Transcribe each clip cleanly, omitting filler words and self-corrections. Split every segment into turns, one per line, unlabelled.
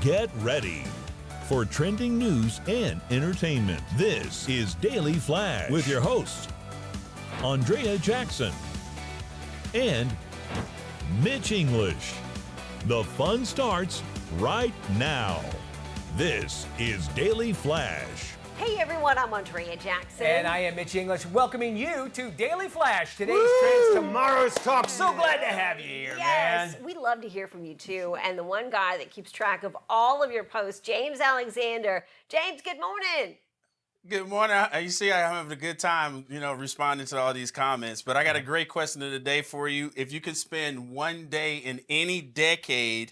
Get ready for trending news and entertainment. This is Daily Flash with your hosts, Andrea Jackson and Mitch English. The fun starts right now. This is Daily Flash.
Hey everyone, I'm Andrea Jackson.
And I am Mitch English, welcoming you to Daily Flash. Today's trends, tomorrow's talk. So glad to have you here,
yes,
man.
we love to hear from you too. And the one guy that keeps track of all of your posts, James Alexander. James, good morning.
Good morning. You see, I'm having a good time, responding to all these comments. But I got a great question of the day for you. If you could spend one day in any decade,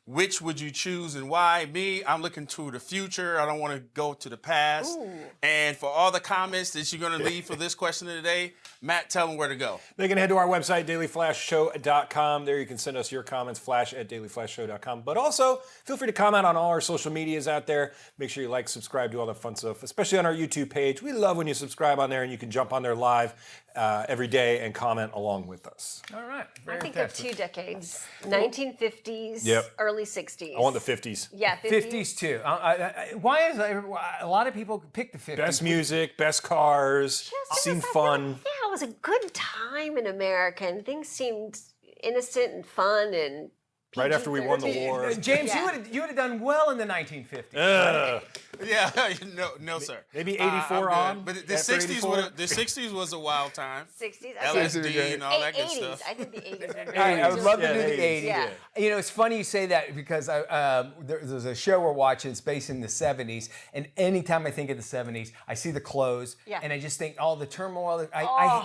which would you choose and why? Me, I'm looking to the future. I don't want to go to the past.
Ooh.
And for all the comments that you're going to leave for this question of the day, Matt, tell them where to go.
They can head to our website, dailyflashshow.com. There you can send us your comments, flash@dailyflashshow.com. But also, feel free to comment on all our social medias out there. Make sure you like, subscribe, do all that fun stuff, especially on our YouTube page. We love when you subscribe on there and you can jump on there live every day and comment along with us.
All right.
I think of two decades, 1950s,
Yep.
early 60s.
I want the 50s.
Yeah, 50s.
50s too. Why is a lot of people pick the 50s?
Best music, best cars, seemed fun.
Yeah, it was a good time in America and things seemed innocent and fun and
Right after we won the
PG-13.
war.
James,
Yeah.
you would have done well in the 1950s.
Yeah, no, sir.
Maybe
I'm
84
good.
on.
But the
after
60s,
84?
the 60s was a wild time.
60s.
LSD and all that good
80s.
stuff.
I think the 80s were great.
I would love to do
Yeah,
the 80s.
Yeah.
You know, it's funny you say that because there's a show we're watching. It's based in the 70s, and anytime I think of the 70s, I see the clothes,
Yeah.
and I just think all the turmoil.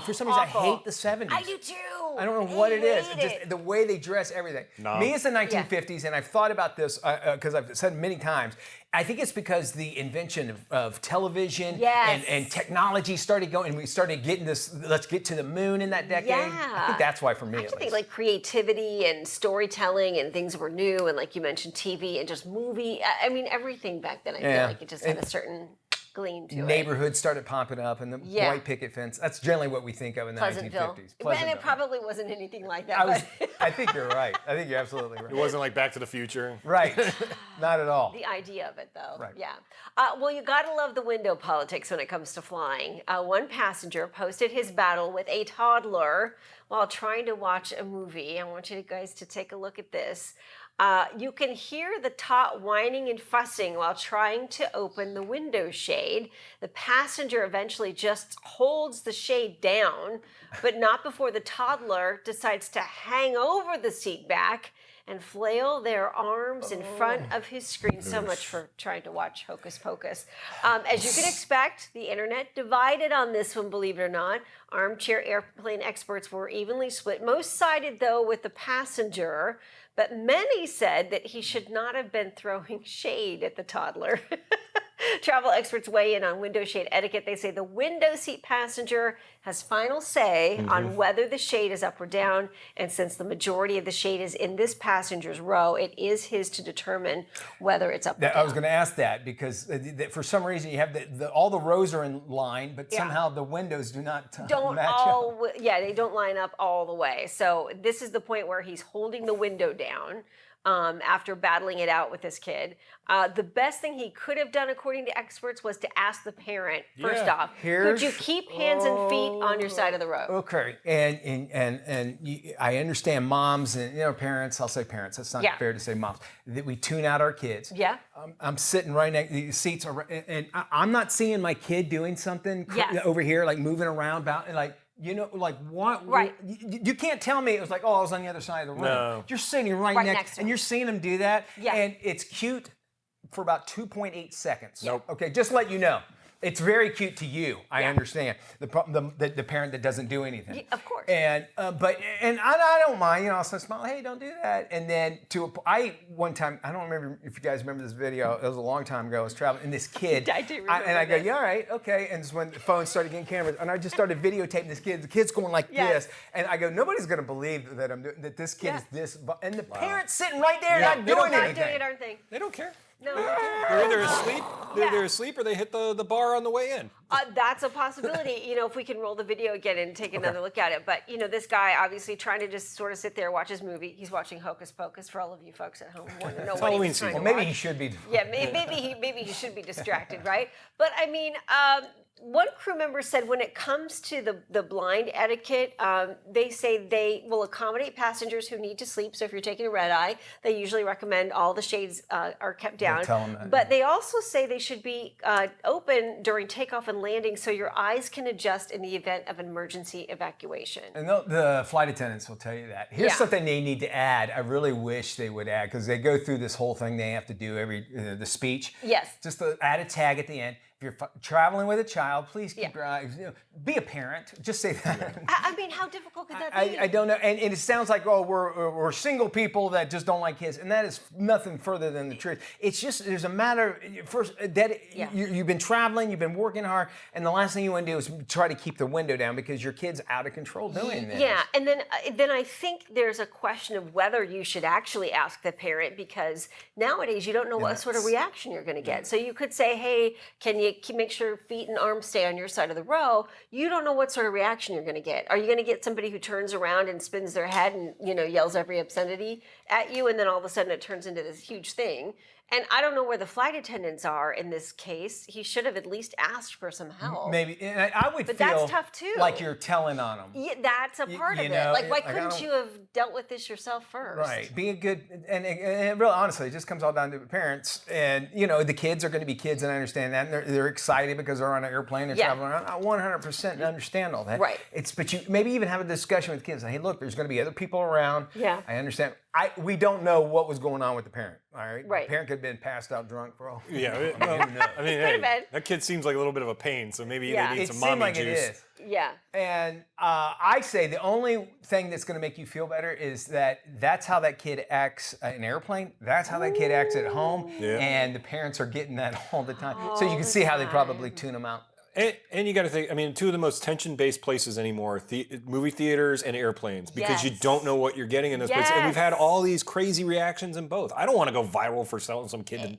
For some reason,
awful.
I hate the 70s.
I do too.
I don't know what it is.
hate
Just
it.
the way they dress, everything.
No.
Me, it's the 1950s, and I've thought about this because I've said many times. I think it's because the invention of television
Yes.
and technology started going, and we started getting this. Let's get to the moon in that decade.
Yeah.
I think that's why for me.
I
at
just think
least.
like creativity and storytelling and things were new and like you mentioned TV and just movie. I mean everything back then. I feel
Yeah.
like it just had a certain gleam to it.
Neighborhoods started popping up, and the
Yeah.
white picket fence. That's generally what we think of in the
Pleasantville.
1950s.
And it probably wasn't anything like that.
I think you're right. I think you're absolutely right.
It wasn't like Back to the Future.
Right. Not at all.
The idea of it, though.
Right.
Yeah. Well, you got to love the window politics when it comes to flying. One passenger posted his battle with a toddler while trying to watch a movie. I want you guys to take a look at this. You can hear the tot whining and fussing while trying to open the window shade. The passenger eventually just holds the shade down, but not before the toddler decides to hang over the seat back and flail their arms in front of his screen. So much for trying to watch Hocus Pocus. As you can expect, the internet divided on this one, believe it or not. Armchair airplane experts were evenly split. Most sided, though, with the passenger, but many said that he should not have been throwing shade at the toddler. Travel experts weigh in on window shade etiquette. They say the window seat passenger has final say on whether the shade is up or down. And since the majority of the shade is in this passenger's row, it is his to determine whether it's up or down.
I was going to ask that because for some reason you have all the rows are in line, but somehow the windows do not match up.
Yeah, they don't line up all the way. So this is the point where he's holding the window down. After battling it out with this kid. The best thing he could have done, according to experts, was to ask the parent, first off, could you keep hands and feet on your side of the road?
Okay, and I understand moms and parents. I'll say parents. That's not fair to say moms. That we tune out our kids.
Yeah.
I'm sitting right next. The seats are, and I'm not seeing my kid doing something over here, like moving around, like. Like what?
Right.
You can't tell me it was like, oh, I was on the other side of the room.
No.
You're sitting right next to him. And you're seeing him do that.
Yeah.
And it's cute for about 2.8 seconds.
Nope.
Okay, just to let you know. It's very cute to you. I understand the parent that doesn't do anything.
Yeah, of course.
And I don't mind. I'll smile. Hey, don't do that. And then one time I don't remember if you guys remember this video. It was a long time ago. I was traveling and this kid.
I do remember.
And I go,
this.
yeah, all right, okay. And it's when the phone started getting cameras, and I just started videotaping this kid. The kid's going like this, and I go, nobody's gonna believe that this kid is this. And the parent's sitting right there, not doing anything.
Not doing a darn thing.
They don't care.
No.
They're either asleep. They're either asleep or they hit the bar on the way in.
That's a possibility, if we can roll the video again and take another look at it. But, this guy obviously trying to just sort of sit there, watch his movie. He's watching Hocus Pocus for all of you folks at home who want to know what
Halloween
he's trying
season.
to
Maybe
watch.
he should be.
Yeah, maybe he should be distracted, right? But I mean, one crew member said when it comes to the blind etiquette, they say they will accommodate passengers who need to sleep. So if you're taking a red eye, they usually recommend all the shades are kept down.
tell them that.
But they also say they should be open during takeoff and landing so your eyes can adjust in the event of an emergency evacuation.
And the flight attendants will tell you that. Here's
Yeah.
something they need to add. I really wish they would add, because they go through this whole thing they have to do the speech.
Yes.
Just to add a tag at the end. If you're traveling with a child, please keep your eyes. Be a parent. Just say that.
I mean, how difficult could that be?
I don't know, and it sounds like we're single people that just don't like kids, and that is nothing further than the truth. It's just there's a matter first that you've been traveling, you've been working hard, and the last thing you want to do is try to keep the window down because your kid's out of control doing this.
Yeah, and then I think there's a question of whether you should actually ask the parent, because nowadays you don't know what sort of reaction you're going to get. So you could say, hey, can you make sure your feet and arms stay on your side of the row? You don't know what sort of reaction you're going to get. Are you going to get somebody who turns around and spins their head and yells every obscenity at you, and then all of a sudden it turns into this huge thing? And I don't know where the flight attendants are in this case. He should have at least asked for some help.
Maybe, and I would
But
feel
that's tough too.
like you're telling on them.
Yeah, that's a part of it.
know,
Like, why
like, I
couldn't
don't-
you have dealt with this yourself first?
Right. Be a good, and really honestly, it just comes all down to the parents. And, the kids are going to be kids, and I understand that. And they're excited because they're on an airplane, they're traveling around. I 100% understand all that.
Right.
But you maybe even have a discussion with kids. Hey, look, there's going to be other people around.
Yeah.
I understand. We don't know what was going on with the parent. All right.
Right.
The parent could have been passed out drunk for all.
Yeah, I mean,
Could've been.
that kid seems like a little bit of a pain, so maybe
Yeah.
they need
It
some
seemed
mommy
like
juice.
it is.
Yeah.
And I say the only thing that's going to make you feel better is that's how that kid acts in an airplane. That's how that kid acts at home.
Yeah.
And the parents are getting that all the time. So you can see how they probably tune them out.
And you got to think, I mean, two of the most tension-based places anymore, movie theaters and airplanes, because you
Yes.
don't know what you're getting in those places. And we've had
Yes.
all these crazy reactions in both. I don't want to go viral for telling some kid to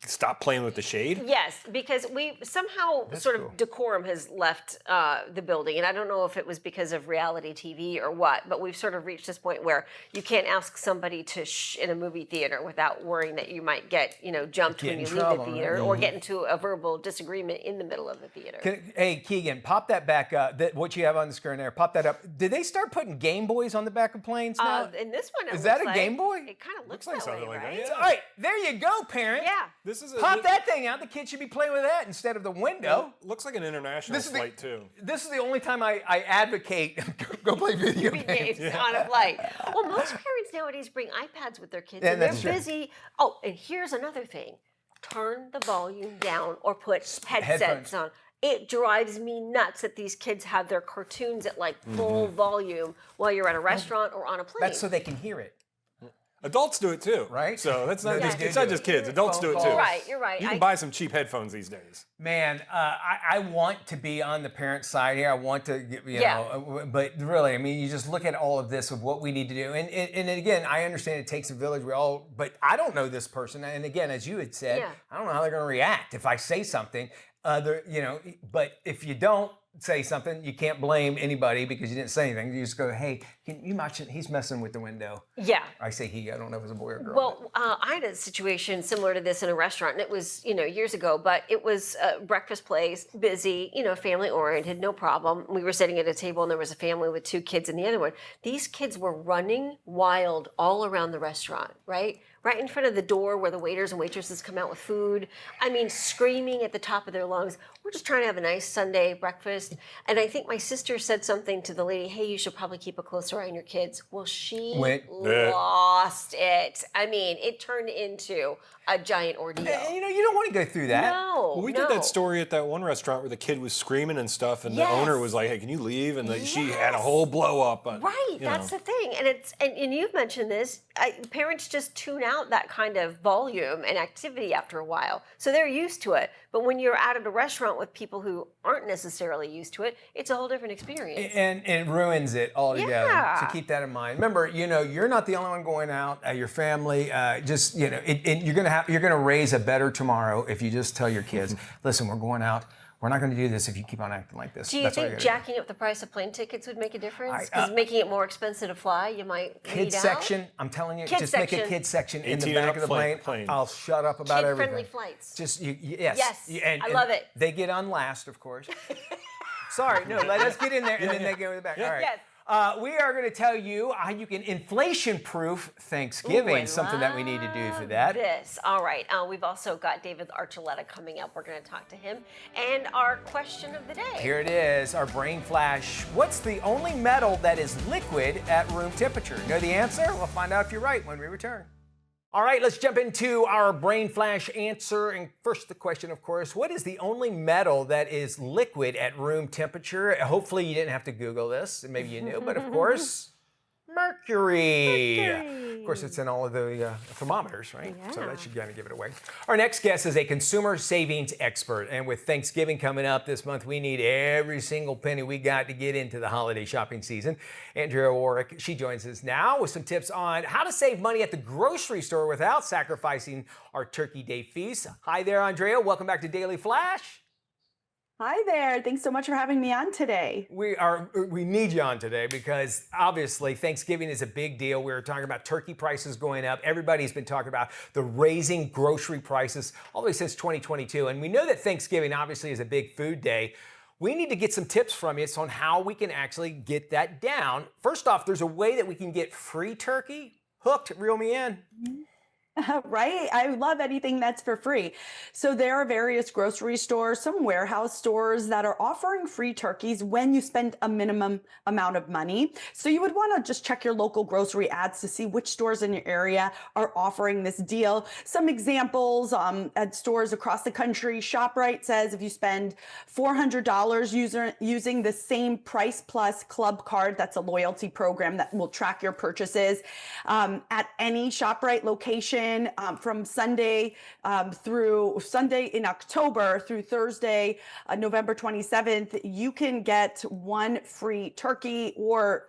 stop playing with the shade.
Yes, because we somehow of decorum has left the building, and I don't know if it was because of reality TV or what, but we've sort of reached this point where you can't ask somebody to shh in a movie theater without worrying that you might get jumped when
in
you
trouble,
leave the theater,
right?
or get into a verbal disagreement in the middle of the theater.
Hey, Keegan, pop that back up. What you have on the screen there, pop that up. Did they start putting Game Boys on the back of planes now?
In this one,
Is that
looks
a Game Boy?
It kind of looks
like
that way,
something like that,
right?
yeah.
All right, there you go, parent.
Yeah.
This is
Pop that thing out. The kid should be playing with that instead of the window.
Looks like an international
This is the-
flight too.
This is the only time I advocate go play video games.
games on a flight. Well, most parents nowadays bring iPads with their kids,
Yeah,
and they're
that's true.
busy. Oh, and here's another thing: turn the volume down or put headsets
Headphones.
on. It drives me nuts that these kids have their cartoons at like full volume while you're at a restaurant or on a plane.
That's so they can hear it.
Adults do it too,
Right?
So that's not
Yeah.
just,
They
it's
do
not
do
just
it.
kids. Adults do it too.
Phone calls.
You're right.
You can buy some cheap headphones these days.
Man, I want to be on the parent side here. I want to,
Yeah.
but really, I mean, you just look at all of this of what we need to do. And again, I understand it takes a village. But I don't know this person. And again, as you had said,
Yeah.
I don't know how they're going to react if I say something. But if you don't say something, you can't blame anybody because you didn't say anything. You just go, hey, can you watch it? He's messing with the window.
Yeah.
I say he. I don't know if it's a boy or girl.
Well, I had a situation similar to this in a restaurant, and it was, years ago, but it was a breakfast place, busy, family oriented, no problem. We were sitting at a table, and there was a family with 2 kids and the other one. These kids were running wild all around the restaurant, right? Right in front of the door where the waiters and waitresses come out with food. I mean, screaming at the top of their lungs. We're just trying to have a nice Sunday breakfast. And I think my sister said something to the lady, hey, you should probably keep a closer eye on your kids. Well, she lost it. I mean, it turned into a giant ordeal.
And, you don't want to go through that.
No,
Well, we
no.
did that story at that one restaurant where the kid was screaming and stuff, and
Yes.
the owner was like, "Hey, can you leave?" And she had a
Yes.
whole blow up.
Right, that's the thing, and you've mentioned this. Parents just tune out that kind of volume and activity after a while, so they're used to it. But when you're out at a restaurant with people who aren't necessarily used to it, it's a whole different experience.
And it ruins it altogether.
Yeah.
So keep that in mind. Remember, you're not the only one going out. Your family. Just you're gonna raise a better tomorrow if you just tell your kids, listen, we're going out. We're not going to do this if you keep on acting like this.
Do you think jacking up the price of plane tickets would make a difference? Because making it more expensive to fly, you might
kids section. I'm telling you,
kids
make a kids section in the back of the plane. I'll shut up about everything.
Kid-friendly flights.
Just yes.
And I love it.
They get on last, of course. Sorry, no. Let us get in there, and then they go in the back. All right.
Yes.
We are going to tell you how you can inflation-proof Thanksgiving. Something that we need to do for that.
All right. We've also got David Archuleta coming up. We're going to talk to him. And our question of the day.
Here it is, our brain flash. What's the only metal that is liquid at room temperature? Know the answer? We'll find out if you're right when we return. All right, let's jump into our brain flash answer. And first, the question, of course, what is the only metal that is liquid at room temperature? Hopefully, you didn't have to Google this. Maybe you knew, but of course, mercury. Of course, it's in all of the thermometers, right?
Yeah.
So that should kind of give it away. Our next guest is a consumer savings expert. And with Thanksgiving coming up this month, we need every single penny we got to get into the holiday shopping season. Andrea Warwick, she joins us now with some tips on how to save money at the grocery store without sacrificing our Turkey Day feast. Hi there, Andrea. Welcome back to Daily Flash.
Hi there. Thanks so much for having me on today.
We need you on today because obviously Thanksgiving is a big deal. We're talking about turkey prices going up. Everybody's been talking about the raising grocery prices all the way since 2022. And we know that Thanksgiving obviously is a big food day. We need to get some tips from you on how we can actually get that down. First off, there's a way that we can get free turkey. Hooked, reel me in.
Right? I love anything that's for free. So there are various grocery stores, some warehouse stores that are offering free turkeys when you spend a minimum amount of money. So you would want to just check your local grocery ads to see which stores in your area are offering this deal. Some examples at stores across the country. ShopRite says if you spend $400 using the same Price Plus Club card, that's a loyalty program that will track your purchases at any ShopRite location, from Sunday through Sunday in October through Thursday, November 27th, you can get one free turkey, or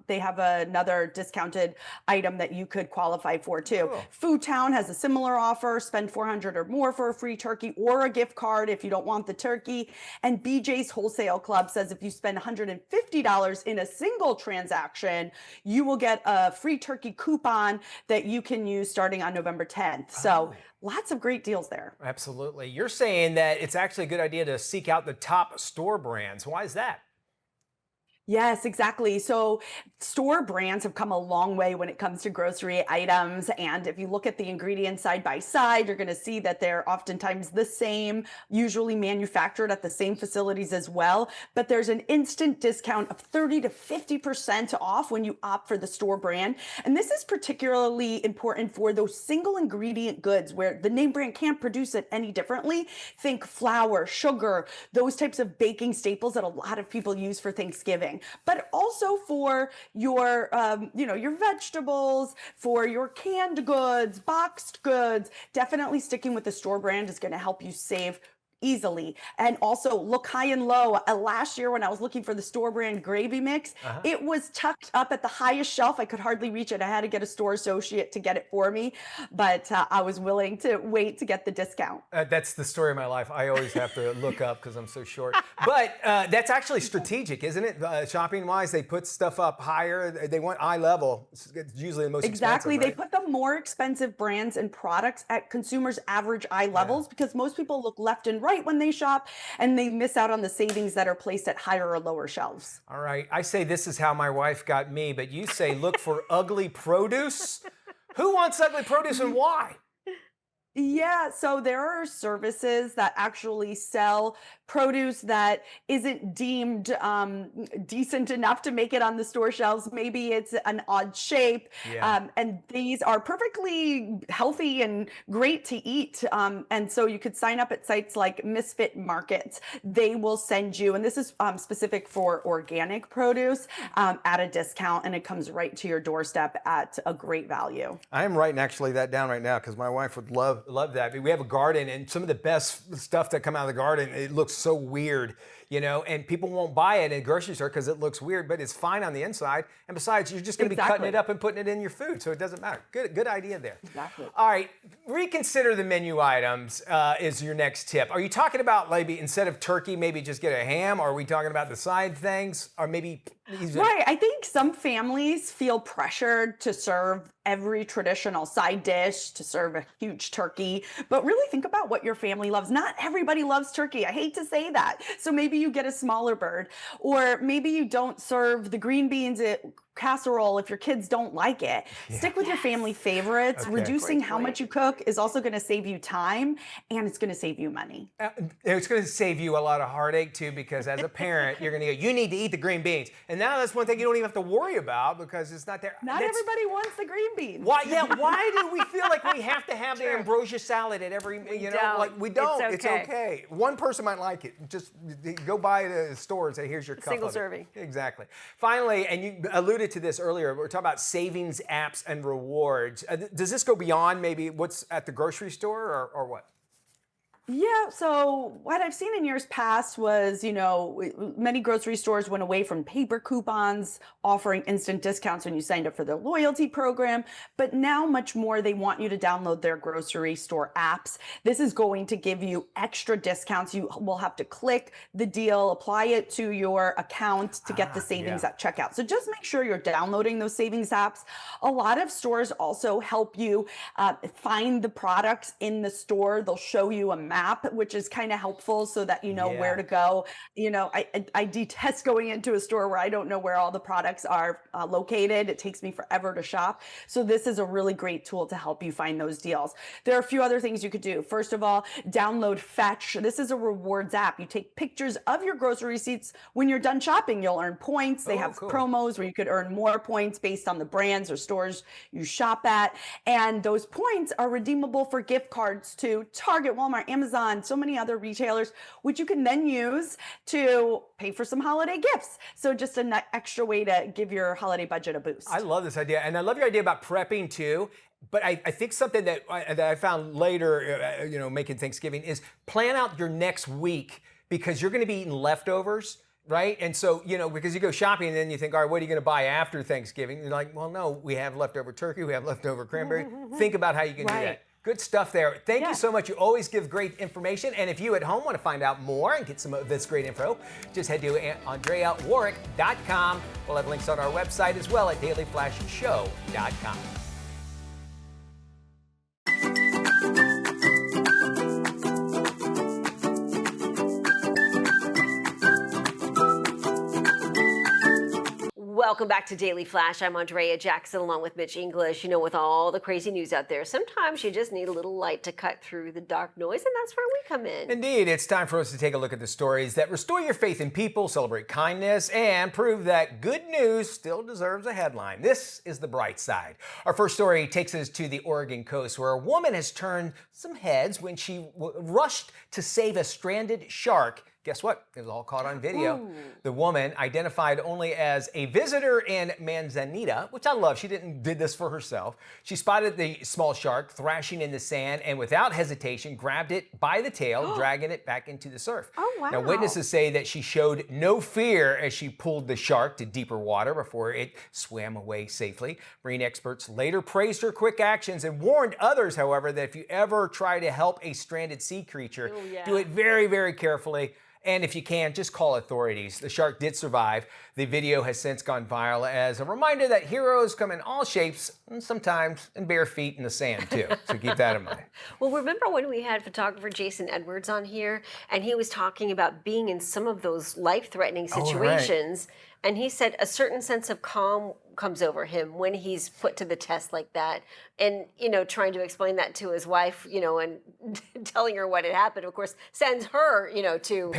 they have another discounted item that you could qualify for too. Cool. Food Town has a similar offer. Spend $400 or more for a free turkey or a gift card if you don't want the turkey. And BJ's Wholesale Club says if you spend $150 in a single transaction, you will get a free turkey coupon that you can use starting on November 10th. So lots of great deals there.
Absolutely. You're saying that it's actually a good idea to seek out the top store brands. Why is that?
Yes, exactly. So store brands have come a long way when it comes to grocery items. And if you look at the ingredients side by side, you're going to see that they're oftentimes the same, usually manufactured at the same facilities as well. But there's an instant discount of 30 to 50% off when you opt for the store brand. And this is particularly important for those single ingredient goods where the name brand can't produce it any differently. Think flour, sugar, those types of baking staples that a lot of people use for Thanksgiving. But also for your, your vegetables, for your canned goods, boxed goods. Definitely sticking with the store brand is going to help you save easily. And also look high and low. Last year when I was looking for the store brand gravy mix, it was tucked up at the highest shelf. I could hardly reach it. I had to get a store associate to get it for me, but I was willing to wait to get the discount.
That's the story of my life. I always have to look up because I'm so short. But that's actually strategic, isn't it? Shopping wise, they put stuff up higher. They want eye level. It's usually the most
exactly.
expensive, right?
They put the more expensive brands and products at consumers' average eye levels because most people look left and right when they shop, and they miss out on the savings that are placed at higher or lower shelves.
All right. I say this is how my wife got me, but you say look for ugly produce. Who wants ugly produce and why?
Yeah, so there are services that actually sell produce that isn't deemed decent enough to make it on the store shelves. Maybe it's an odd shape, and these are perfectly healthy and great to eat. And so you could sign up at sites like Misfit Markets. They will send you, and this is specific for organic produce, at a discount, and it comes right to your doorstep at a great value.
I am writing actually that down right now because my wife would love love that. We have a garden, and some of the best stuff that come out of the garden, it looks so weird, and people won't buy it in a grocery store because it looks weird, but it's fine on the inside. And besides, you're just going to be cutting it up and putting it in your food, so it doesn't matter. Good idea there.
Exactly.
All right, reconsider the menu items is your next tip. Are you talking about maybe instead of turkey, maybe just get a ham? Or are we talking about the side things? Or maybe...
Right. I think some families feel pressured to serve every traditional side dish, to serve a huge turkey, but really think about what your family loves. Not everybody loves turkey. I hate to say that. So maybe you get a smaller bird, or maybe you don't serve the green beans at casserole if your kids don't like it. Stick with your family favorites.
Okay.
Reducing how much you cook is also going to save you time, and it's going to save you money.
It's going to save you a lot of heartache too, because as a parent, you're going to go, you need to eat the green beans. And now that's one thing you don't even have to worry about because it's not there.
Not everybody wants the green beans.
Why do we feel like we have to have the ambrosia salad at every, we don't. It's okay. One person might like it. Just go by the store and say, here's your cup
Single
of it.
serving.
Exactly. Finally, and you alluded to this earlier, we're talking about savings apps and rewards. Does this go beyond maybe what's at the grocery store or what?
Yeah, so what I've seen in years past was, many grocery stores went away from paper coupons offering instant discounts when you signed up for their loyalty program, but now much more they want you to download their grocery store apps. This is going to give you extra discounts. You will have to click the deal, apply it to your account to get the savings at checkout. So just make sure you're downloading those savings apps. A lot of stores also help you find the products in the store. They'll show you a map, which is kind of helpful so that you know where to go. I detest going into a store where I don't know where all the products are located. It takes me forever to shop. So this is a really great tool to help you find those deals. There are a few other things you could do. First of all, download Fetch. This is a rewards app. You take pictures of your grocery receipts. When you're done shopping, you'll earn points. They have promos where you could earn more points based on the brands or stores you shop at. And those points are redeemable for gift cards to Target, Walmart, Amazon, so many other retailers, which you can then use to pay for some holiday gifts. So just an extra way to give your holiday budget a boost.
I love this idea. And I love your idea about prepping too. But I think something that I found later, making Thanksgiving is plan out your next week because you're going to be eating leftovers. Right? And so, because you go shopping and then you think, all right, what are you going to buy after Thanksgiving? You're like, well, no, we have leftover turkey, we have leftover cranberry. Think about how you can do that. Good stuff there. Thank you so much. You always give great information. And if you at home want to find out more and get some of this great info, just head to AndreaWarwick.com. We'll have links on our website as well at dailyflashshow.com.
Welcome back to Daily Flash. I'm Andrea Jackson along with Mitch English. With all the crazy news out there, sometimes you just need a little light to cut through the dark noise, and that's where we come in.
Indeed, it's time for us to take a look at the stories that restore your faith in people, celebrate kindness, and prove that good news still deserves a headline. This is the bright side. Our first story takes us to the Oregon coast, where a woman has turned some heads when she rushed to save a stranded shark. Guess what? It was all caught on video. Ooh. The woman, identified only as a visitor in Manzanita, which I love, she did this for herself. She spotted the small shark thrashing in the sand and without hesitation grabbed it by the tail, dragging it back into the surf.
Oh, wow.
Now, witnesses say that she showed no fear as she pulled the shark to deeper water before it swam away safely. Marine experts later praised her quick actions and warned others, however, that if you ever try to help a stranded sea creature, do it very, very carefully. And if you can, just call authorities. The shark did survive. The video has since gone viral as a reminder that heroes come in all shapes and sometimes in bare feet in the sand too. So keep that in mind.
Well, remember when we had photographer Jason Edwards on here and he was talking about being in some of those life-threatening situations, and he said a certain sense of calm comes over him when he's put to the test like that. And, trying to explain that to his wife, and telling her what had happened, of course, sends her, to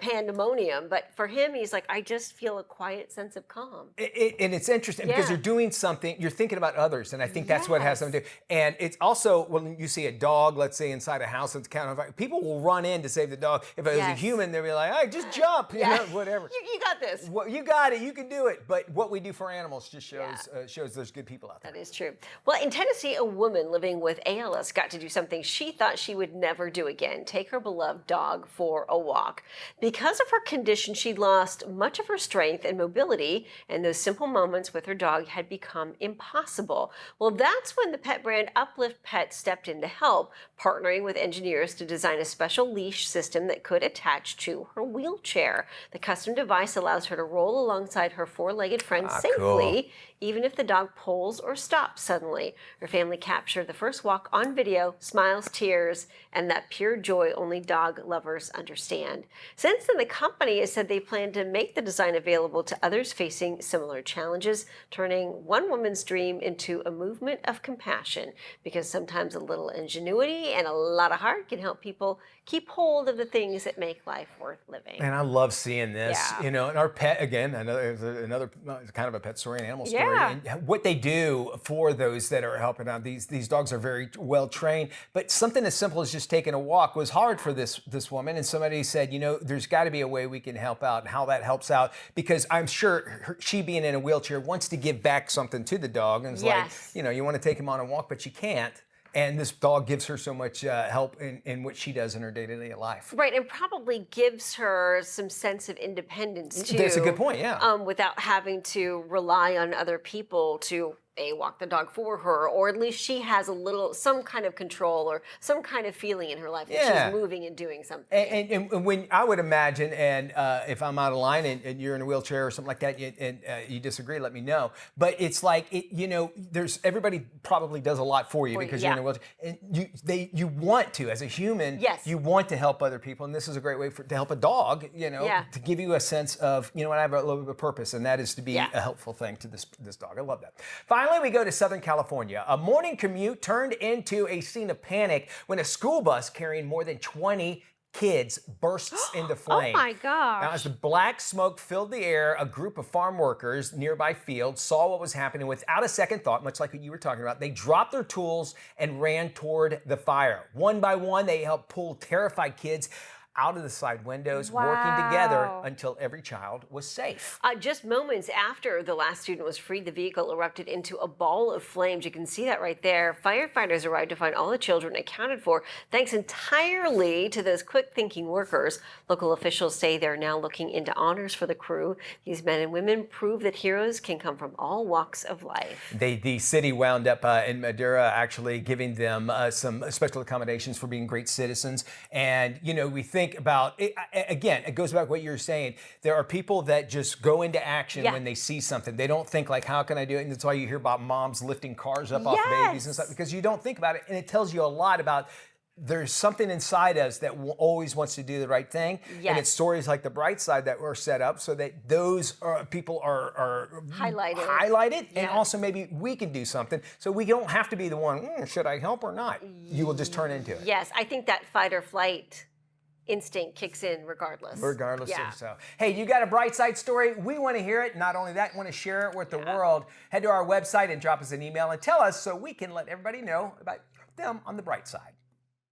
pandemonium. But for him, he's like, I just feel a quiet sense of calm.
And it's interesting because you're doing something, you're thinking about others. And I think that's what it has something to do. And it's also when you see a dog, let's say inside a house that's kind of, people will run in to save the dog. If it was a human, they'd be like, hey, just jump, whatever.
You got this. is.
Well, you got it. You can do it. But what we do for animals just shows there's good people out there.
That is true. Well, in Tennessee, a woman living with ALS got to do something she thought she would never do again, take her beloved dog for a walk. Because of her condition, she lost much of her strength and mobility, and those simple moments with her dog had become impossible. Well, that's when the pet brand Uplift Pet stepped in to help, partnering with engineers to design a special leash system that could attach to her wheelchair. The custom device allows her to roll alongside her four-legged friend safely,
cool.
even if the dog pulls or stops suddenly. Her family captured the first walk on video, smiles, tears, and that pure joy only dog lovers understand. Since then, the company has said they plan to make the design available to others facing similar challenges, turning one woman's dream into a movement of compassion, because sometimes a little ingenuity and a lot of heart can help people keep hold of the things that make life worth living.
And I love seeing this,
Yeah.
and our pet, again, another kind of a pet story, an animal story.
Yeah.
And what they do for those that are helping out, these dogs are very well trained, but something as simple as just taking a walk was hard for this woman. And somebody said, there's got to be a way we can help out, and how that helps out, because I'm sure she being in a wheelchair wants to give back something to the dog. And it's
Yes.
like, you want to take him on a walk, but you can't. And this dog gives her so much help in what she does in her day-to-day life.
Right, and probably gives her some sense of independence too.
That's a good point, yeah.
Without having to rely on other people to walk the dog for her, or at least she has some kind of control or some kind of feeling in her life that she's moving and doing something.
And when I would imagine, and if I'm out of line and you're in a wheelchair or something like that, and you disagree, let me know. But it's like, there's everybody probably does a lot for you because you're in a wheelchair, and you want to, as a human, you want to help other people, and this is a great way to help a dog, to give you a sense of, I have a little bit of a purpose, and that is to be a helpful thing to this dog. I love that. Finally, we go to Southern California. A morning commute turned into a scene of panic when a school bus carrying more than 20 kids bursts into flame.
Oh my gosh.
Now, as the black smoke filled the air, a group of farm workers nearby fields saw what was happening without a second thought, much like what you were talking about. They dropped their tools and ran toward the fire. One by one, they helped pull terrified kids out of the side windows, working together until every child was safe.
Just moments after the last student was freed, the vehicle erupted into a ball of flames. You can see that right there. Firefighters arrived to find all the children accounted for, thanks entirely to those quick-thinking workers. Local officials say they're now looking into honors for the crew. These men and women prove that heroes can come from all walks of life.
The city wound up in Madera actually giving them some special accommodations for being great citizens. And, we think about it, again, it goes back to what you're saying. There are people that just go into action when they see something. They don't think like, how can I do it? And that's why you hear about moms lifting cars up off babies and stuff, because you don't think about it. And it tells you a lot about there's something inside us that always wants to do the right thing. And it's stories like the bright side that were set up so that those people are highlighted. And also maybe we can do something so we don't have to be the one, should I help or not? You will just turn into it.
Yes, I think that fight or flight instinct kicks in regardless.
Of so. Hey, you got a bright side story? We want to hear it. Not only that, want to share it with the world. Head to our website and drop us an email and tell us so we can let everybody know about them on the bright side.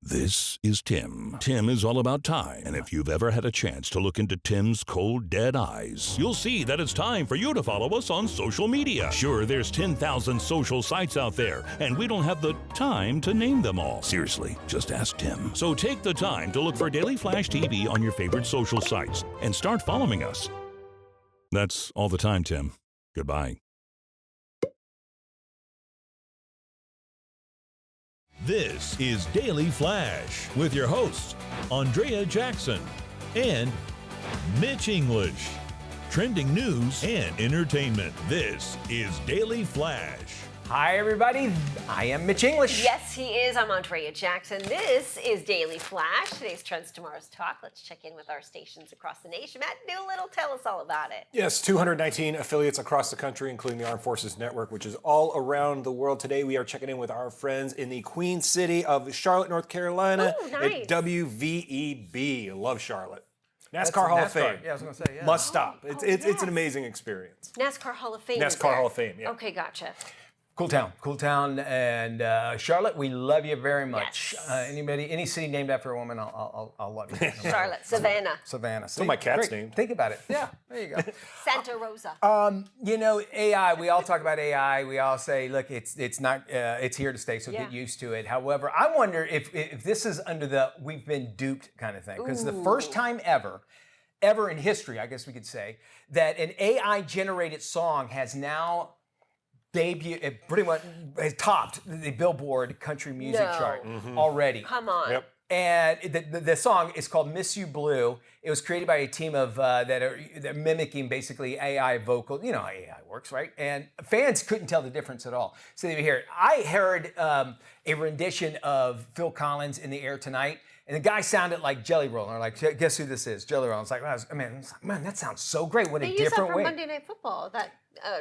This is Tim. Tim is all about time, and if you've ever had a chance to look into Tim's cold, dead eyes, you'll see that it's time for you to follow us on social media. Sure, there's 10,000 social sites out there, and we don't have the time to name them all. Seriously, just ask Tim. So take the time to look for Daily Flash TV on your favorite social sites and start following us. That's all the time, Tim. Goodbye. This is Daily Flash with your hosts, Andrea Jackson and Mitch English. Trending news and entertainment. This is Daily Flash.
Hi, everybody. I am Mitch English.
Yes, he is. I'm Andrea Jackson. This is Daily Flash. Today's Trends, tomorrow's Talk. Let's check in with our stations across the nation. Matt Doolittle, tell us all about it.
Yes, 219 affiliates across the country, including the Armed Forces Network, which is all around the world. Today, we are checking in with our friends in the Queen City of Charlotte, North Carolina.
Ooh, nice.
At WVEB. Love Charlotte. NASCAR Hall of Fame.
Yeah, I was going to say, yeah.
Must stop. It's an amazing experience.
NASCAR Hall of Fame.
NASCAR Hall of Fame, yeah.
Okay, gotcha.
Cool Town, and Charlotte, we love you very much.
Yes.
Any city named after a woman, I'll love you.
Charlotte, Savannah,
Savannah.
So my cat's name.
Think about it. Yeah, there you go.
Santa Rosa.
You know, AI. We all talk about AI. We all say, look, it's not. It's here to stay. So get used to it. However, I wonder if this is under the we've been duped kind of thing, because the first time ever in history, I guess we could say, that an AI generated song has now it pretty much has topped the Billboard country music chart already.
Come on.
Yep.
And the song is called "Miss You Blue." It was created by a team of they're mimicking basically AI vocal. You know how AI works, right? And fans couldn't tell the difference at all. So they hear it. I heard a rendition of Phil Collins in the air tonight. And the guy sounded like Jelly Roll. And I'm like, guess who this is? Jelly Roll. It's like, man, that sounds so great. What a different way.
They use that for Monday Night Football, that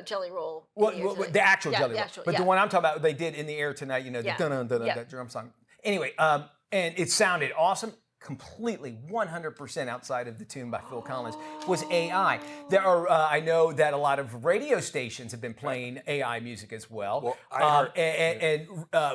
Jelly Roll.
Well, the actual Jelly Roll.
Actual,
but the one I'm talking about, they did in the air tonight, you know, the dun-dun-dun, that drum song. Anyway, and it sounded awesome. Completely 100% outside of the tune by Phil Collins was AI. There are I know that a lot of radio stations have been playing AI music as well.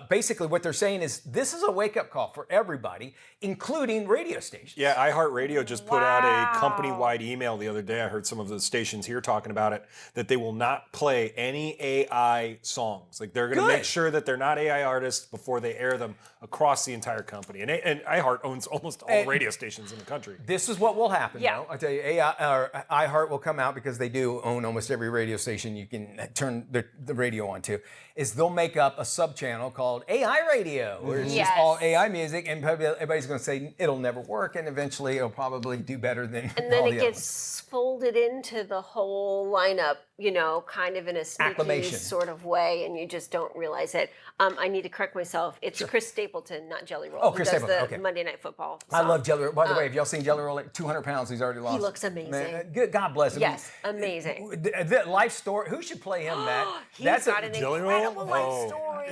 Basically what they're saying is this is a wake-up call for everybody, including radio stations.
Yeah, iHeartRadio just put out a company-wide email the other day. I heard some of the stations here talking about it, that they will not play any AI songs. Like they're going to make sure that they're not AI artists before they air them across the entire company. And iHeart owns almost all the radio stations in the country.
This is what will happen, though. I tell you, iHeart will come out, because they do own almost every radio station you can turn the radio on to, is they'll make up a sub-channel called AI Radio, where it's just all AI music, and everybody's going to say it'll never work, and eventually it'll probably do better than
And then
all
it
the
gets folded into the whole lineup, you know, kind of in a sneaky
Acclamation.
sort of way, and you just don't realize it. I need to correct myself. It's Chris Stapleton, not Jelly Roll.
Oh, Chris
who does
Stapleton,
the
okay.
Monday Night Football
I
song.
love Jelly Roll. By the way, have y'all seen Jelly Roll? Like 200 pounds, he's already lost.
He looks amazing.
Man, good, God bless him.
Yes, amazing.
The life story. Who should play him?
He's got an
Jelly Roll?
incredible life
Oh.
story.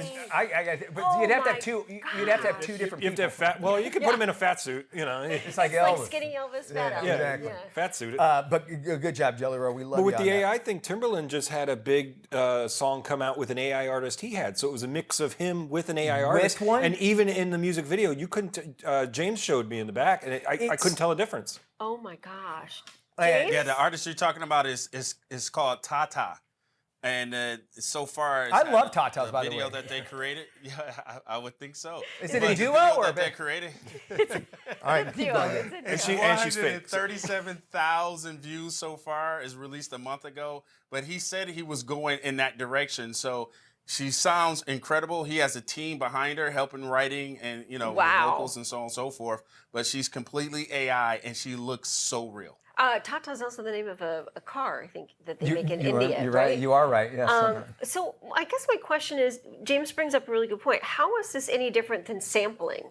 But you'd have to have two. You'd have to have two different.
You have to have fat. Well, you could put him in a fat suit. You know,
It's like
It's like
Elvis.
skinny Elvis fat Elvis.
exactly.
Yeah.
fat suit.
But good job, Jelly Roll. We love
But with
you
the
on that.
AI thing, Timberland just had a big song come out with an AI artist he had. So it was a mix of him with an AI artist.
one?
And even in the music video, you couldn't. James showed me in the back, and I couldn't tell a difference.
Oh my gosh.
Yeah,
James?
Yeah, the artist you're talking about is called Tata. And so far,
I love Tatas, by the
video
way.
that they created. Yeah, I would think so.
Is it
But
a
the
duo
video
or
that they
a
created?
All right, keep going.
And she's fake.
137,000 views so far. Is released a month ago, but he said he was going in that direction. So she sounds incredible. He has a team behind her helping writing and with vocals and so on and so forth. But she's completely AI and she looks so real.
Tata is also the name of a car, I think, that they make in India.
You're right. You are right. Yes.
So I guess my question is, James brings up a really good point. How is this any different than sampling?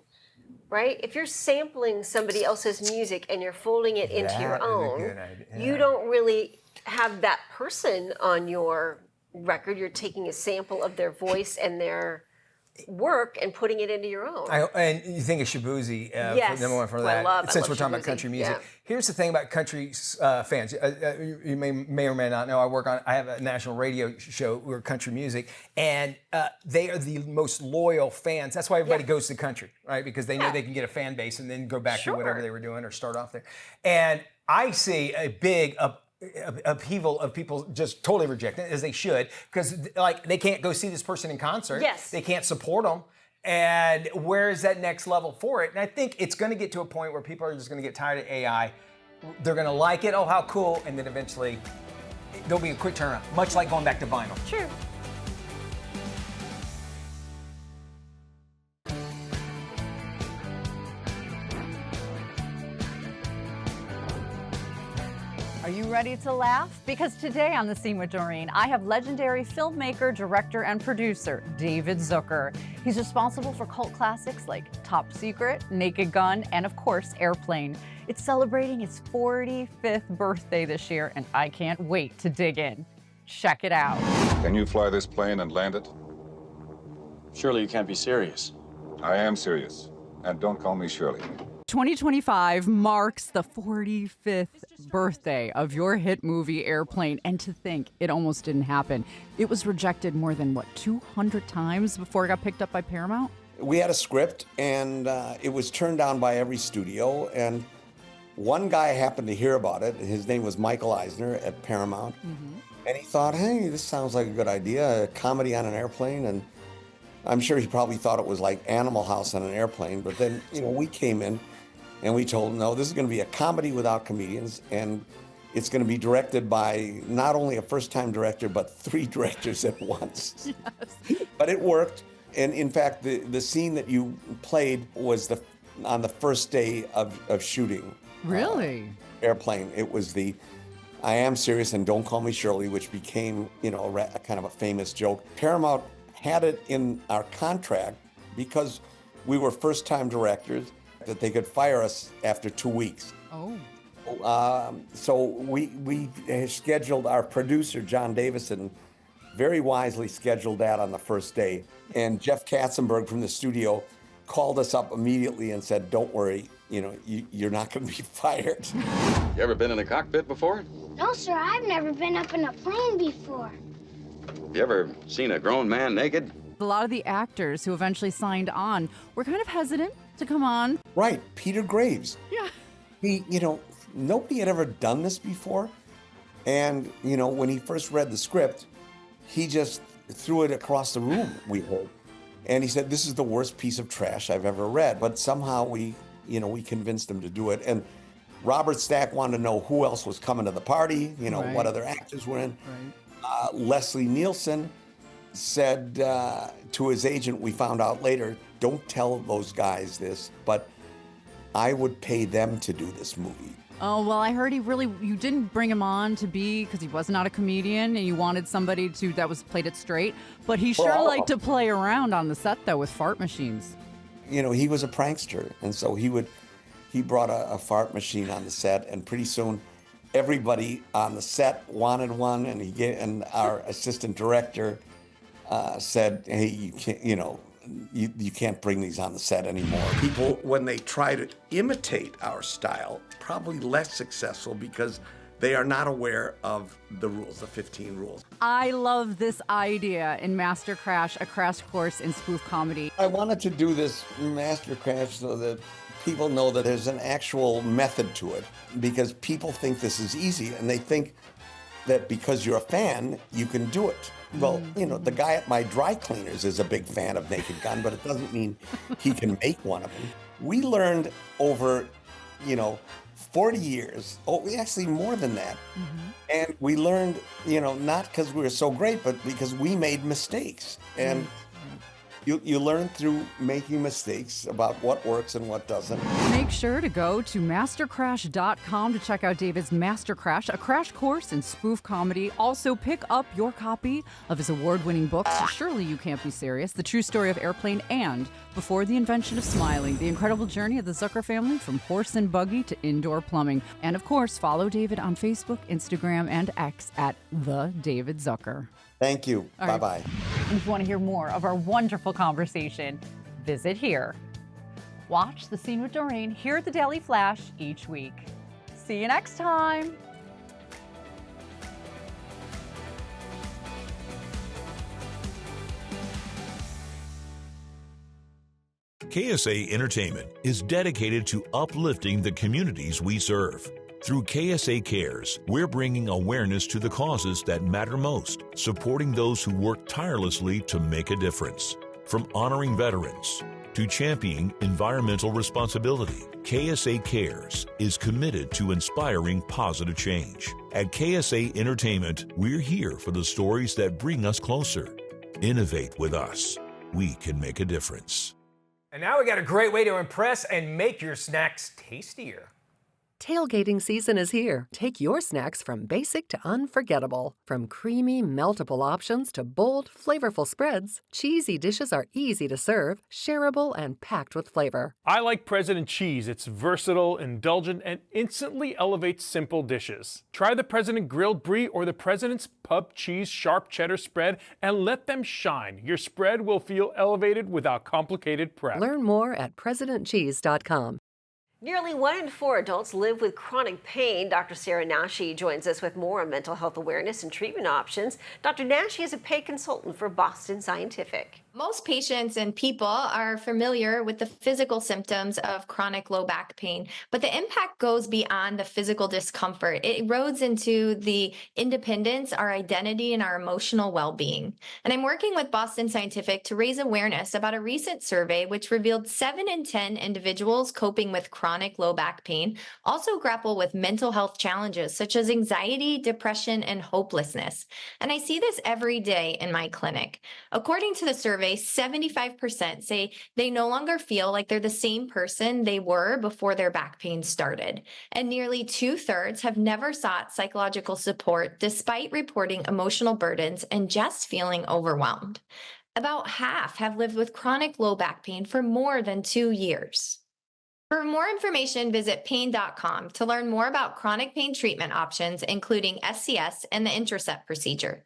Right? If you're sampling somebody else's music and you're folding it into
That
your
is a
own,
good idea.
you don't really have that person on your record. You're taking a sample of their voice and their work and putting it into your own.
And you think of Shabuzi,
Yes.
number one for
Who
that.
I
Since
love
we're talking about
Shabuzi,
country music,
yeah.
here's the thing about country fans. You may or may not know. I have a national radio show. We're country music, and they are the most loyal fans. That's why everybody goes to country, right? Because they know they can get a fan base and then go back to whatever they were doing or start off there. And I see a big upheaval of people just totally rejecting it, as they should, because like they can't go see this person in concert.
Yes.
They can't support them. And where is that next level for it? And I think it's going to get to a point where people are just going to get tired of AI. They're going to like it. Oh, how cool. And then eventually there'll be a quick turnaround, much like going back to vinyl.
Sure.
Are you ready to laugh? Because today on The Scene with Doreen, I have legendary filmmaker, director, and producer David Zucker. He's responsible for cult classics like Top Secret, Naked Gun, and of course, Airplane. It's celebrating its 45th birthday this year, and I can't wait to dig in. Check it out.
Can you fly this plane and land it?
Surely you can't be serious.
I am serious. And don't call me Shirley.
2025 marks the 45th birthday of your hit movie Airplane, and to think it almost didn't happen. It was rejected more than, 200 times before it got picked up by Paramount?
We had a script, and it was turned down by every studio, and one guy happened to hear about it. His name was Michael Eisner at Paramount, and he thought, hey, this sounds like a good idea, a comedy on an airplane, and I'm sure he probably thought it was like Animal House on an airplane, but then, we came in and we told him, no, this is going to be a comedy without comedians, and it's going to be directed by not only a first-time director, but 3 directors at once. Yes. But it worked, and in fact, the scene that you played was on the first day of shooting.
Really?
Airplane. It was the I Am Serious and Don't Call Me Shirley, which became, a kind of a famous joke. Paramount had it in our contract because we were first-time directors that they could fire us after 2 weeks.
Oh.
So we scheduled our producer, John Davison, very wisely scheduled that on the first day. And Jeff Katzenberg from the studio called us up immediately and said, don't worry, you're not going to be fired.
You ever been in a cockpit before?
No, sir, I've never been up in a plane before.
You ever seen a grown man naked?
A lot of the actors who eventually signed on were kind of hesitant to come on.
Right, Peter Graves.
Yeah.
He, nobody had ever done this before. And, when he first read the script, he just threw it across the room, we heard. And he said, this is the worst piece of trash I've ever read. But somehow we convinced him to do it. And Robert Stack wanted to know who else was coming to the party,
Right.
what other actors were in.
Right.
Leslie Nielsen said to his agent, we found out later, don't tell those guys this, but I would pay them to do this movie.
Oh, well, I heard you didn't bring him on because he was not a comedian and you wanted somebody that was played it straight, but he sure liked to play around on the set, though, with fart machines.
He was a prankster, and so he brought a fart machine on the set, and pretty soon everybody on the set wanted one, and our assistant director said, hey, you can't, you can't bring these on the set anymore. People, when they try to imitate our style, probably less successful because they are not aware of the rules, the 15 rules.
I love this idea in Master Crash, a crash course in spoof comedy.
I wanted to do this Master Crash so that people know that there's an actual method to it, because people think this is easy and they think that because you're a fan, you can do it. Well, the guy at my dry cleaners is a big fan of Naked Gun, but it doesn't mean he can make one of them. We learned over, 40 years, actually more than that. And we learned, not because we were so great, but because we made mistakes. And you learn through making mistakes about what works and what doesn't.
Make sure to go to mastercrash.com to check out David's Master Crash, a crash course in spoof comedy. Also, pick up your copy of his award-winning books, Surely You Can't Be Serious, The True Story of Airplane, and Before the Invention of Smiling, the incredible journey of the Zucker family from horse and buggy to indoor plumbing. And of course, follow David on Facebook, Instagram, and X at The David Zucker.
Thank you.
All
Bye-bye.
right. And if you want to hear more of our wonderful conversation, visit here. Watch The Scene with Doreen here at the Daily Flash each week. See you next time.
KSA Entertainment is dedicated to uplifting the communities we serve. Through KSA Cares, we're bringing awareness to the causes that matter most, supporting those who work tirelessly to make a difference. From honoring veterans to championing environmental responsibility, KSA Cares is committed to inspiring positive change. At KSA Entertainment, we're here for the stories that bring us closer. Innovate with us. We can make a difference.
And now we got a great way to impress and make your snacks tastier.
Tailgating season is here. Take your snacks from basic to unforgettable. From creamy, meltable options to bold, flavorful spreads, cheesy dishes are easy to serve, shareable, and packed with flavor.
I like President Cheese. It's versatile, indulgent, and instantly elevates simple dishes. Try the President Grilled Brie or the President's Pub Cheese Sharp Cheddar Spread and let them shine. Your spread will feel elevated without complicated prep.
Learn more at PresidentCheese.com.
Nearly 1 in 4 adults live with chronic pain. Dr. Sarah Nashi joins us with more on mental health awareness and treatment options. Dr. Nashi is a paid consultant for Boston Scientific.
Most patients and people are familiar with the physical symptoms of chronic low back pain, but the impact goes beyond the physical discomfort. It erodes into the independence, our identity, and our emotional well-being. And I'm working with Boston Scientific to raise awareness about a recent survey which revealed 7 in 10 individuals coping with chronic low back pain also grapple with mental health challenges such as anxiety, depression, and hopelessness. And I see this every day in my clinic. According to the survey, 75% say they no longer feel like they're the same person they were before their back pain started. And nearly 2/3 have never sought psychological support despite reporting emotional burdens and just feeling overwhelmed. About half have lived with chronic low back pain for more than 2 years. For more information, visit pain.com to learn more about chronic pain treatment options, including SCS and the Intercept procedure.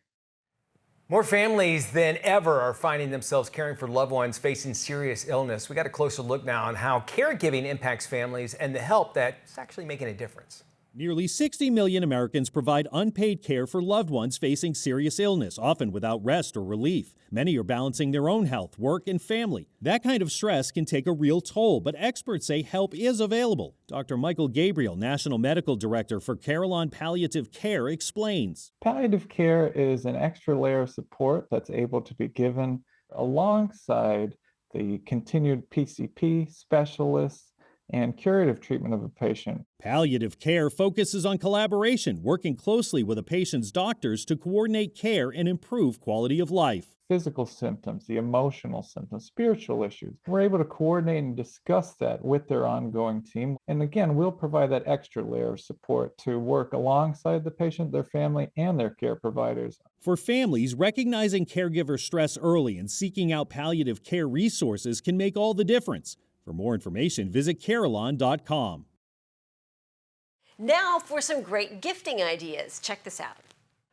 More families than ever are finding themselves caring for loved ones facing serious illness. We got a closer look now on how caregiving impacts families and the help that's actually making a difference.
Nearly 60 million Americans provide unpaid care for loved ones facing serious illness, often without rest or relief. Many are balancing their own health, work, and family. That kind of stress can take a real toll, but experts say help is available. Dr. Michael Gabriel, National Medical Director for Carillon Palliative Care, explains.
Palliative care is an extra layer of support that's able to be given alongside the continued PCP specialists and curative treatment of a patient.
Palliative care focuses on collaboration, working closely with a patient's doctors to coordinate care and improve quality of life.
Physical symptoms, the emotional symptoms, spiritual issues. We're able to coordinate and discuss that with their ongoing team. And again, we'll provide that extra layer of support to work alongside the patient, their family, and their care providers.
For families, recognizing caregiver stress early and seeking out palliative care resources can make all the difference. For more information, visit Carillon.com.
Now for some great gifting ideas. Check this out.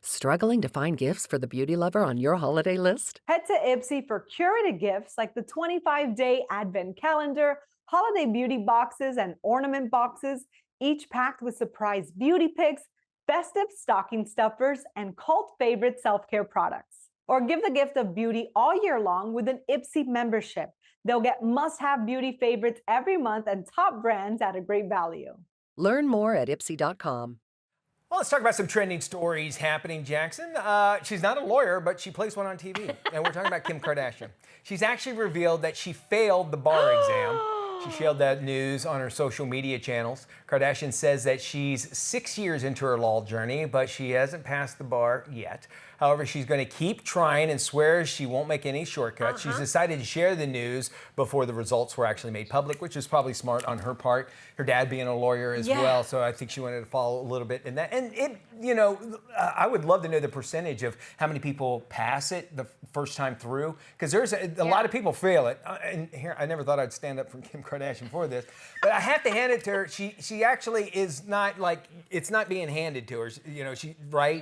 Struggling to find gifts for the beauty lover on your holiday list?
Head to Ipsy for curated gifts like the 25-day advent calendar, holiday beauty boxes, and ornament boxes, each packed with surprise beauty picks, festive stocking stuffers, and cult favorite self-care products. Or give the gift of beauty all year long with an Ipsy membership. They'll get must-have beauty favorites every month and top brands at a great value.
Learn more at Ipsy.com.
Well, let's talk about some trending stories happening, Jackson. She's not a lawyer, but she plays one on TV. And we're talking about Kim Kardashian. She's actually revealed that she failed the bar exam. She shared that news on her social media channels. Kardashian says that she's 6 years into her law journey, but she hasn't passed the bar yet. However, she's going to keep trying and swears she won't make any shortcuts. She's decided to share the news before the results were actually made public, which is probably smart on her part. Her dad being a lawyer as well, so I think she wanted to follow a little bit in that. And it, you know, I would love to know the percentage of how many people pass it the first time through, because there's a lot of people fail it. And here, I never thought I'd stand up for Kim Kardashian for this, but I have to hand it to her. She actually is not like, it's not being handed to her. You know, she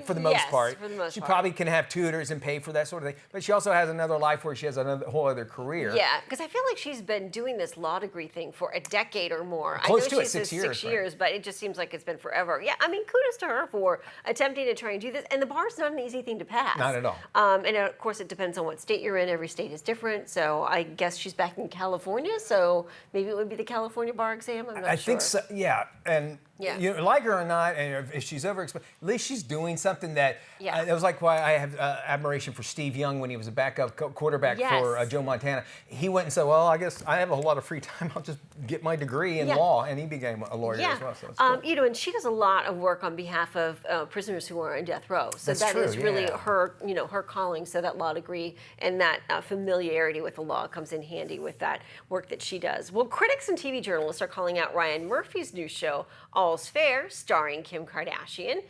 for the most part.
For the most
she
part.
probably can have tutors and pay for that sort of thing, but she also has another life where she has another whole other career.
Yeah, because I feel like she's been doing this law degree thing for a decade or more.
Close
I know
to it,
she says
6 years,
6 years, but it just seems like it's been forever. Yeah, I mean, kudos to her for attempting to try and do this. And the bar's not an easy thing to pass.
Not at all.
And of course, it depends on what state you're in. Every state is different. So I guess she's back in California. So maybe it would be the California bar exam. I'm not sure.
I think so. Yeah, and
Yeah.
you know, like her or not, and if she's at least she's doing something that. It was like why I have admiration for Steve Young when he was a backup quarterback for Joe Montana. He went and said, "Well, I guess I have a whole lot of free time. I'll just get my degree in law," and he became a lawyer as well. So it's cool.
You know, and she does a lot of work on behalf of prisoners who are on death row. So
That's
that
true,
is really
yeah.
her, you know, her calling. So that law degree and that familiarity with the law comes in handy with that work that she does. Well, critics and TV journalists are calling out Ryan Murphy's new show, All's Fair, starring Kim Kardashian.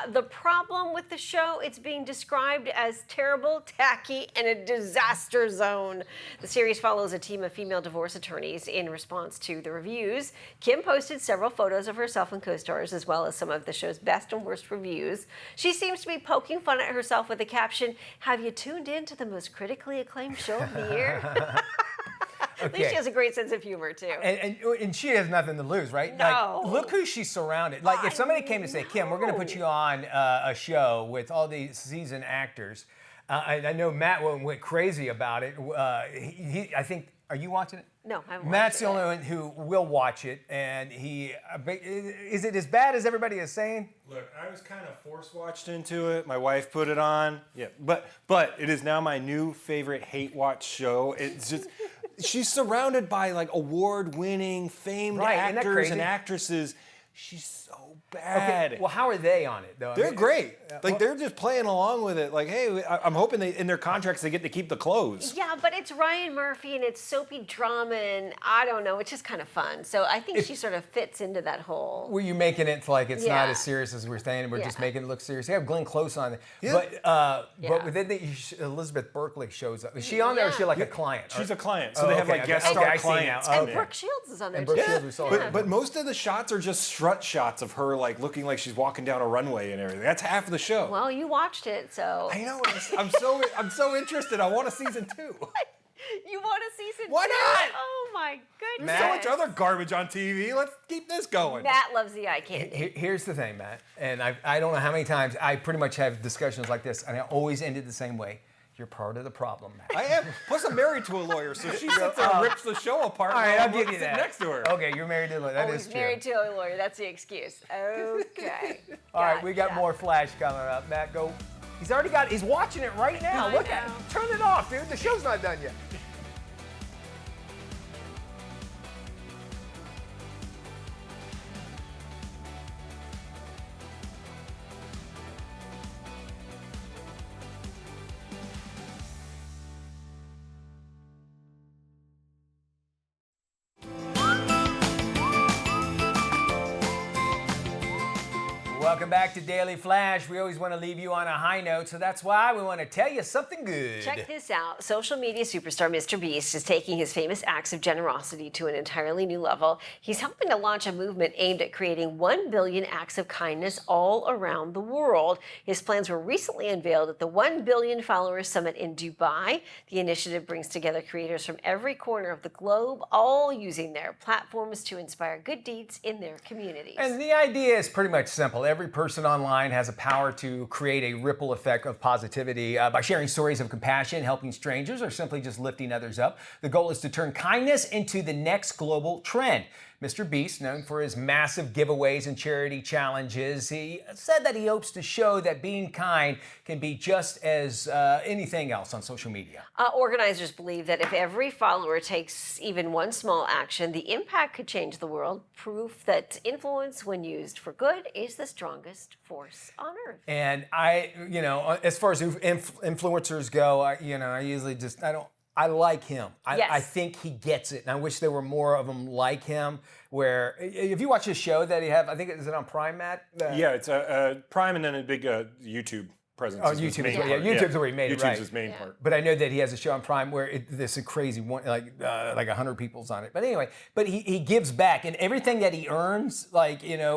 The problem with the show, it's being described as terrible, tacky, and a disaster zone. The series follows a team of female divorce attorneys in response to the reviews. Kim posted several photos of herself and co-stars, as well as some of the show's best and worst reviews. She seems to be poking fun at herself with the caption, "Have you tuned in to the most critically acclaimed show of the year?" At least she has a great sense of humor too.
And she has nothing to lose, right?
No.
Like, look who she's surrounded. Like, if somebody came to say, Kim, we're going to put you on a show with all these seasoned actors. I know Matt went crazy about it. I think, are you watching it?
No, I haven't
Matt's
watched
the only one who will watch it, and is it as bad as everybody is saying?
Look, I was kind of force-watched into it. My wife put it on. Yeah, but it is now my new favorite hate-watch show. It's just she's surrounded by like award-winning, famed actors and actresses. She's so bad.
Okay, well, how are they on it though?
They're great. Like they're just playing along with it. Like, hey, I'm hoping in their contracts they get to keep the clothes.
Yeah, but it's Ryan Murphy and it's soapy drama and I don't know. It's just kind of fun. So I think she sort of fits into that whole.
Were you making it like it's not as serious as we're saying? We're just making it look serious. You have Glenn Close on it, but then Elizabeth Berkley shows up. Is she on there? Or is she like a client?
She's a client, so they have like guest star clients.
And Brooke Shields is on there too.
But most of the shots are just strut shots of her like looking like she's walking down a runway and everything. That's half of the show.
Well, you watched it, so.
I know. I'm so interested. I want a season 2.
You want a season 2?
Why not?
Oh my goodness.
There's so much other garbage on TV. Let's keep this going.
Matt loves the eye candy.
Here's the thing, Matt, and I don't know how many times I pretty much have discussions like this, and I always end it the same way. You're part of the problem, Matt.
I am. Plus, I'm married to a lawyer, so she sits there and rips the show apart.
All right, I'll give you that.
Next to her.
Okay, you're married to a lawyer. That is true.
Married to a lawyer. That's the excuse. Okay.
All right, we got more Flash coming up. Matt, go. He's already got. He's watching it right now. Look at him. Turn it off, dude. The show's not done yet. Welcome back to Daily Flash. We always want to leave you on a high note, so that's why we want to tell you something good.
Check this out. Social media superstar Mr. Beast is taking his famous acts of generosity to an entirely new level. He's helping to launch a movement aimed at creating 1 billion acts of kindness all around the world. His plans were recently unveiled at the 1 Billion Followers Summit in Dubai. The initiative brings together creators from every corner of the globe, all using their platforms to inspire good deeds in their communities.
And the idea is pretty much simple. Every person online has a power to create a ripple effect of positivity by sharing stories of compassion, helping strangers, or simply just lifting others up. The goal is to turn kindness into the next global trend. Mr. Beast, known for his massive giveaways and charity challenges, he said that he hopes to show that being kind can be just as anything else on social media.
Organizers believe that if every follower takes even one small action, the impact could change the world. Proof that influence, when used for good, is the strongest force on earth.
And as far as influencers go, I usually just, I like him. I think he gets it, and I wish there were more of them like him. Where, if you watch his show that he have, I think, is it on Prime, Matt?
Yeah, it's Prime and then a big YouTube presence.
Oh, YouTube. YouTube's where he made it, right?
YouTube's his main part.
But I know that he has a show on Prime where there's a crazy one, like 100 people's on it. But anyway, he gives back, and everything that he earns,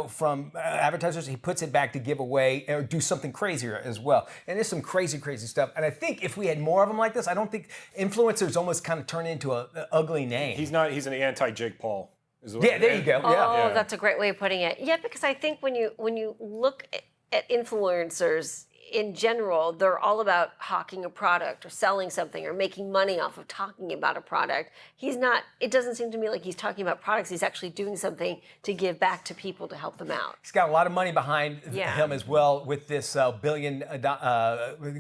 from advertisers, he puts it back to give away or do something crazier as well. And there's some crazy stuff. And I think if we had more of them like this, I don't think influencers almost kind of turn into an ugly name.
He's an anti-Jake Paul.
Yeah, there you go.
Oh, that's a great way of putting it. Yeah, because I think when you look at influencers in general, they're all about hawking a product or selling something or making money off of talking about a product. It doesn't seem to me like he's talking about products. He's actually doing something to give back to people to help them out.
He's got a lot of money behind him as well with this billion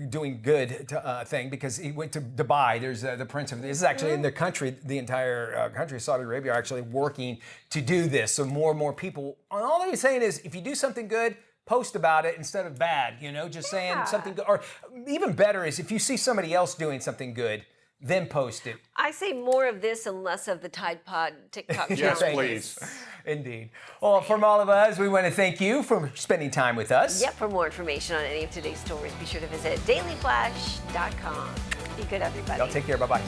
doing good thing, because he went to Dubai. There's the prince of this is actually in the country, the entire country of Saudi Arabia are actually working to do this. So more and more people, all he's saying is if you do something good, post about it instead of bad, just saying something good. Or even better is if you see somebody else doing something good, then post it.
I say more of this and less of the Tide Pod TikTok challenges.
Yes, please.
Indeed. Well, from all of us, we want to thank you for spending time with us.
Yep, for more information on any of today's stories, be sure to visit dailyflash.com. Be good, everybody.
Y'all take care. Bye-bye.